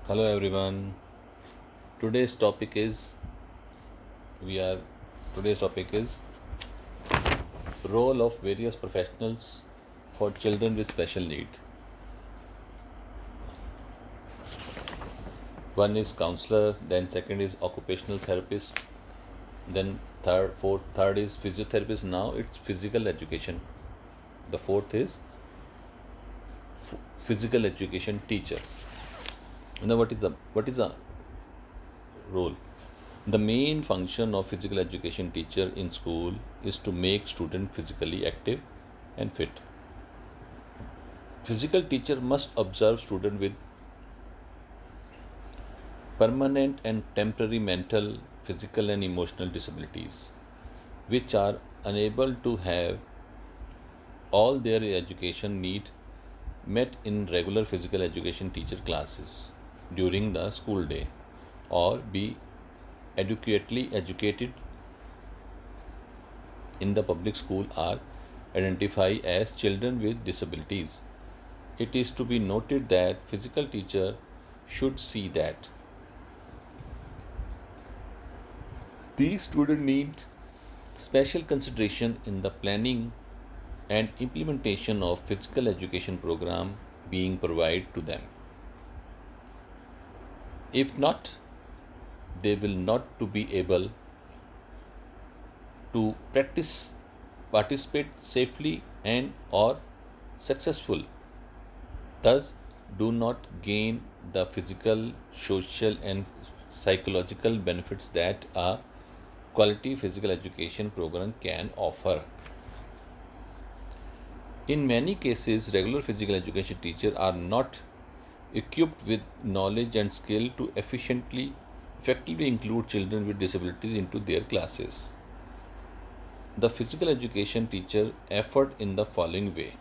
Hello everyone. Today's topic is we are today's topic is role of various professionals for children with special need. One is counselor, then second is occupational therapist, then third is physiotherapist. Now it's physical education. The fourth is physical education teacher. Now what is the role? The main function of physical education teacher in school is to make student physically active and fit. Physical teacher must observe student with permanent and temporary mental, physical and emotional disabilities which are unable to have all their education need met in regular physical education teacher classes during the school day or be adequately educated in the public school are identified as children with disabilities. It is to be noted that physical teacher should see that these students need special consideration in the planning and implementation of physical education program being provided to them. If not, they will not to be able to participate safely and or successful, thus do not gain the physical, social and psychological benefits that a quality physical education program can offer. In many cases, regular physical education teachers are not equipped with knowledge and skill to effectively include children with disabilities into their classes. The physical education teacher effort in the following way.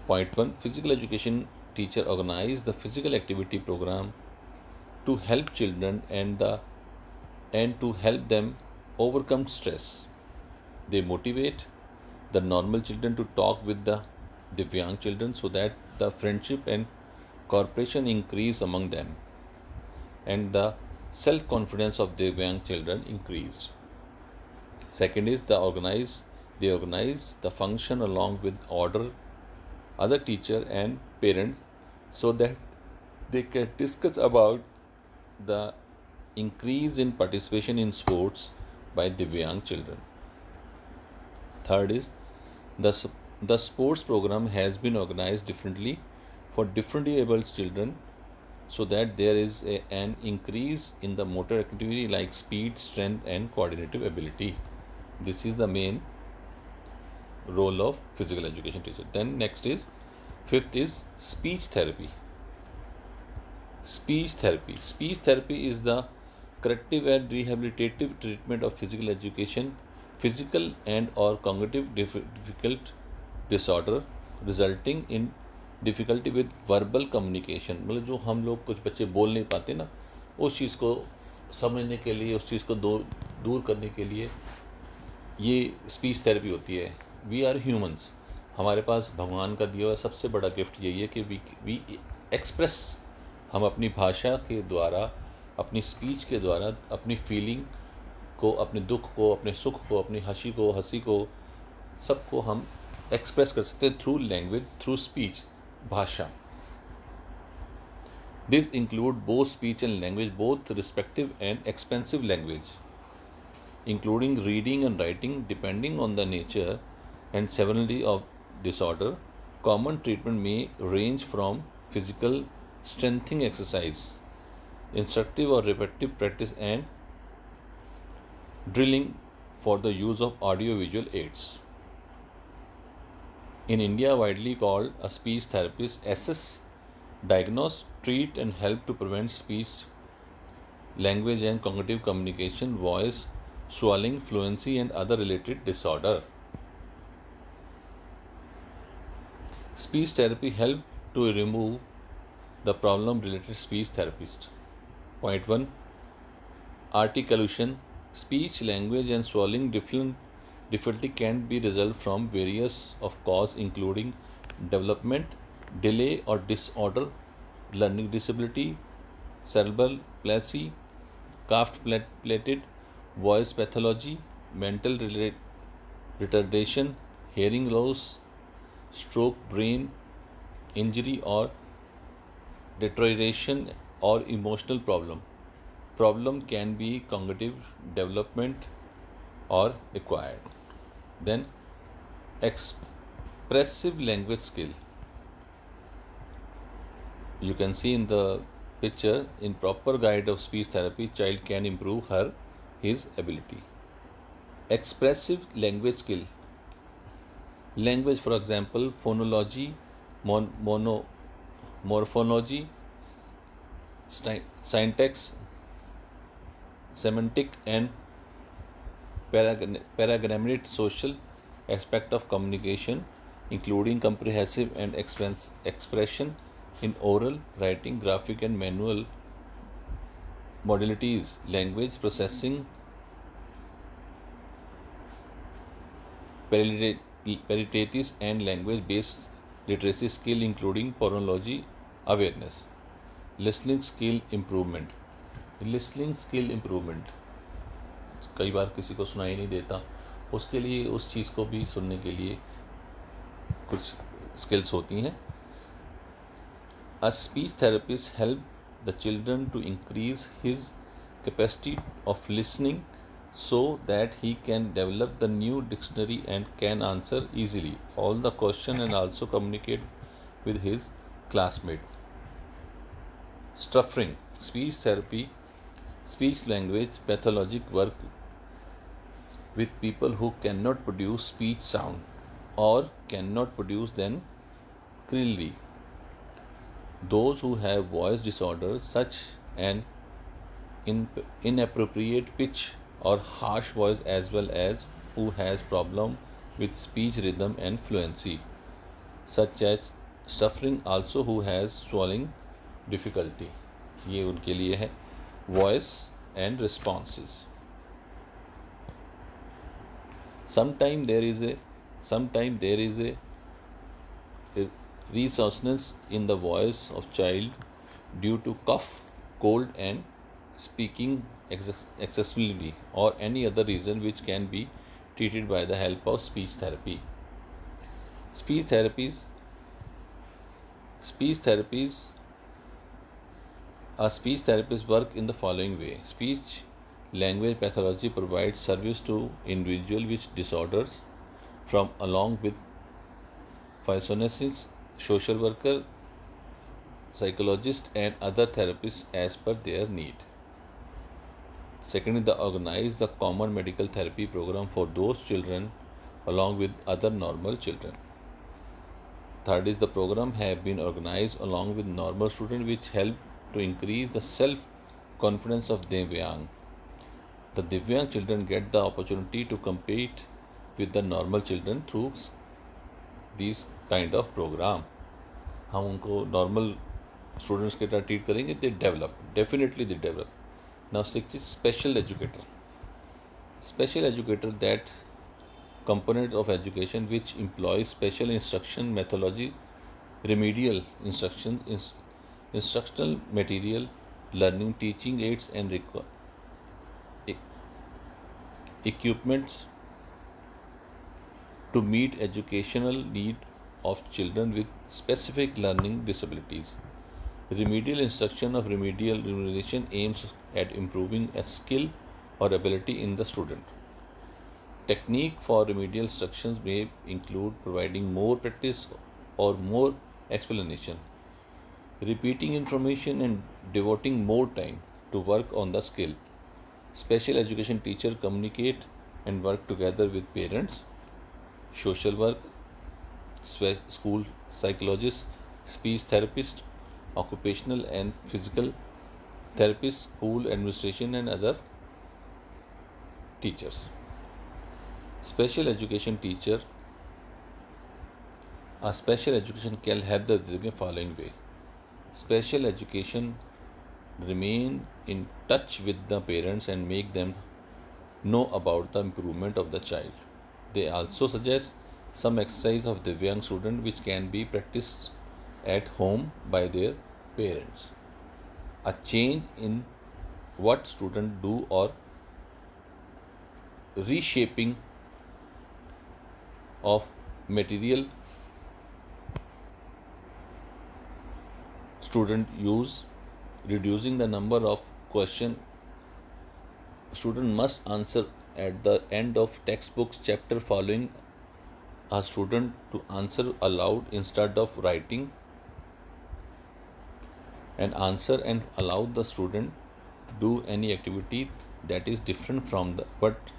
Point 1, physical education teacher organize the physical activity program to help children and to help them overcome stress. They motivate the normal children to talk with the Divyang children so that the friendship and cooperation increase among them and the self confidence of Divyang children increase. Second is they organize the function along with order other teacher and parents so that they can discuss about the increase in participation in sports by Divyang children. Third is the sports program has been organized differently for differently able children so that there is an increase in the motor activity like speed, strength and coordinative ability. This is the main role of physical education teacher. Then next is fifth is speech therapy. Speech therapy is the corrective and rehabilitative treatment of physical and or cognitive difficult disorder resulting in difficulty with verbal communication, मतलब जो हम लोग कुछ बच्चे बोल नहीं पाते ना, उस चीज़ को समझने के लिए, उस चीज़ को दूर करने के लिए ये स्पीच थेरेपी होती है. वी आर ह्यूमंस, हमारे पास भगवान का दिया हुआ सबसे बड़ा गिफ्ट यही है कि वी एक्सप्रेस, हम अपनी भाषा के द्वारा, अपनी स्पीच के द्वारा अपनी फीलिंग को, अपने दुख को, अपने सुख को, अपनी हंसी को सबको हम एक्सप्रेस कर सकते हैं थ्रू लैंग्वेज, थ्रू स्पीच, भाषा. This include both speech and language, both respective and expensive language, including reading and writing depending on the nature and severity of disorder. Common treatment may range from physical strengthening exercise, instructive or repetitive practice and drilling for the use of audio-visual aids. In India, widely called a speech therapist, assess, diagnose, treat and help to prevent speech, language and cognitive communication, voice, swallowing, fluency and other related disorder. Speech therapy help to remove the problem related speech therapist. Point 1, articulation. Speech, language and swallowing difficulty can be resolved from various of cause including development, delay or disorder learning disability, cerebral palsy, calf-plated voice pathology, mental retardation, hearing loss, stroke, brain injury or deterioration, or emotional problem. Problem can be cognitive development or acquired. Then expressive language skill. You can see in the picture, in proper guide of speech therapy, child can improve his ability. Expressive language skill. Language, for example, phonology, morphology, syntax, semantic, and paragrammatical social aspect of communication, including comprehensive and expression in oral, writing, graphic, and manual modalities, language processing, paritatis, and language-based literacy skill, including phonology awareness. Listening skill improvement. Listening skill improvement. कई बार किसी को सुनाई नहीं देता, उसके लिए उस चीज़ को भी सुनने के लिए कुछ स्किल्स होती हैं. A speech therapist help the children to increase his capacity of listening so that he can develop the new dictionary and can answer easily all the question and also communicate with his classmate. Stuttering, speech therapy, speech language pathologic work with people who cannot produce speech sound or cannot produce them clearly. Those who have voice disorders such an inappropriate pitch or harsh voice, as well as who has problem with speech rhythm and fluency, such as stuttering, also who has swallowing difficulty. ये उनके लिए है. Voice and responses. Sometimes there is a resourceness in the voice of child due to cough, cold, and speaking excessively or any other reason, which can be treated by the help of speech therapy. Speech therapies. A speech therapist work in the following way. Speech language pathology provides service to individual with disorders from along with physiologists, social worker, psychologist, and other therapists as per their need. Secondly, they organize the common medical therapy program for those children along with other normal children. Third is the program have been organized along with normal students, which help to increase the self-confidence of Divyang. The Divyang children get the opportunity to compete with the normal children through these kind of program. हम उनको normal students के तरह treat करेंगे, they develop. Now, six is special educator. Special educator, that component of education which employs special instruction methodology, remedial instruction, instructional material, learning, teaching aids, and equipments to meet educational need of children with specific learning disabilities. Remedial instruction of remediation aims at improving a skill or ability in the student. Technique for remedial instructions may include providing more practice or more explanation, repeating information, and devoting more time to work on the skill. Special education teachers communicate and work together with parents, social work, school psychologists, speech therapists, occupational and physical therapists, school administration, and other teachers. Special education teacher. A special education can help the following way. Special education remain in touch with the parents and make them know about the improvement of the child. They also suggest some exercise of the young student which can be practiced at home by their parents. A change in what students do or reshaping of material student use, reducing the number of question student must answer at the end of textbook's chapter, following a student to answer aloud instead of writing an answer, and allow the student to do any activity that is different from what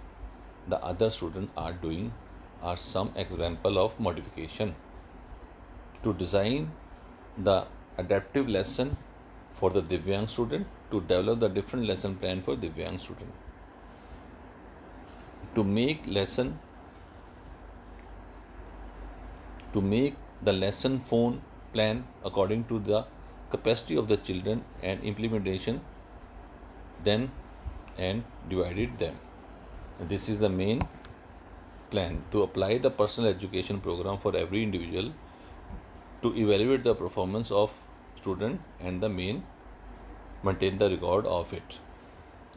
the other students are doing are some example of modification. To design the adaptive lesson for the Divyang student, to develop the different lesson plan for Divyang student, to make the lesson phone plan according to the capacity of the children and implementation then and divided them. This is the main plan to apply the personal education program for every individual, to evaluate the performance of student and the main maintain the record of it,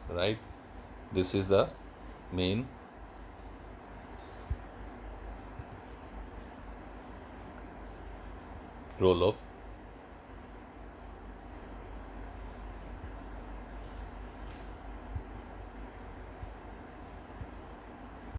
right? This is the main role of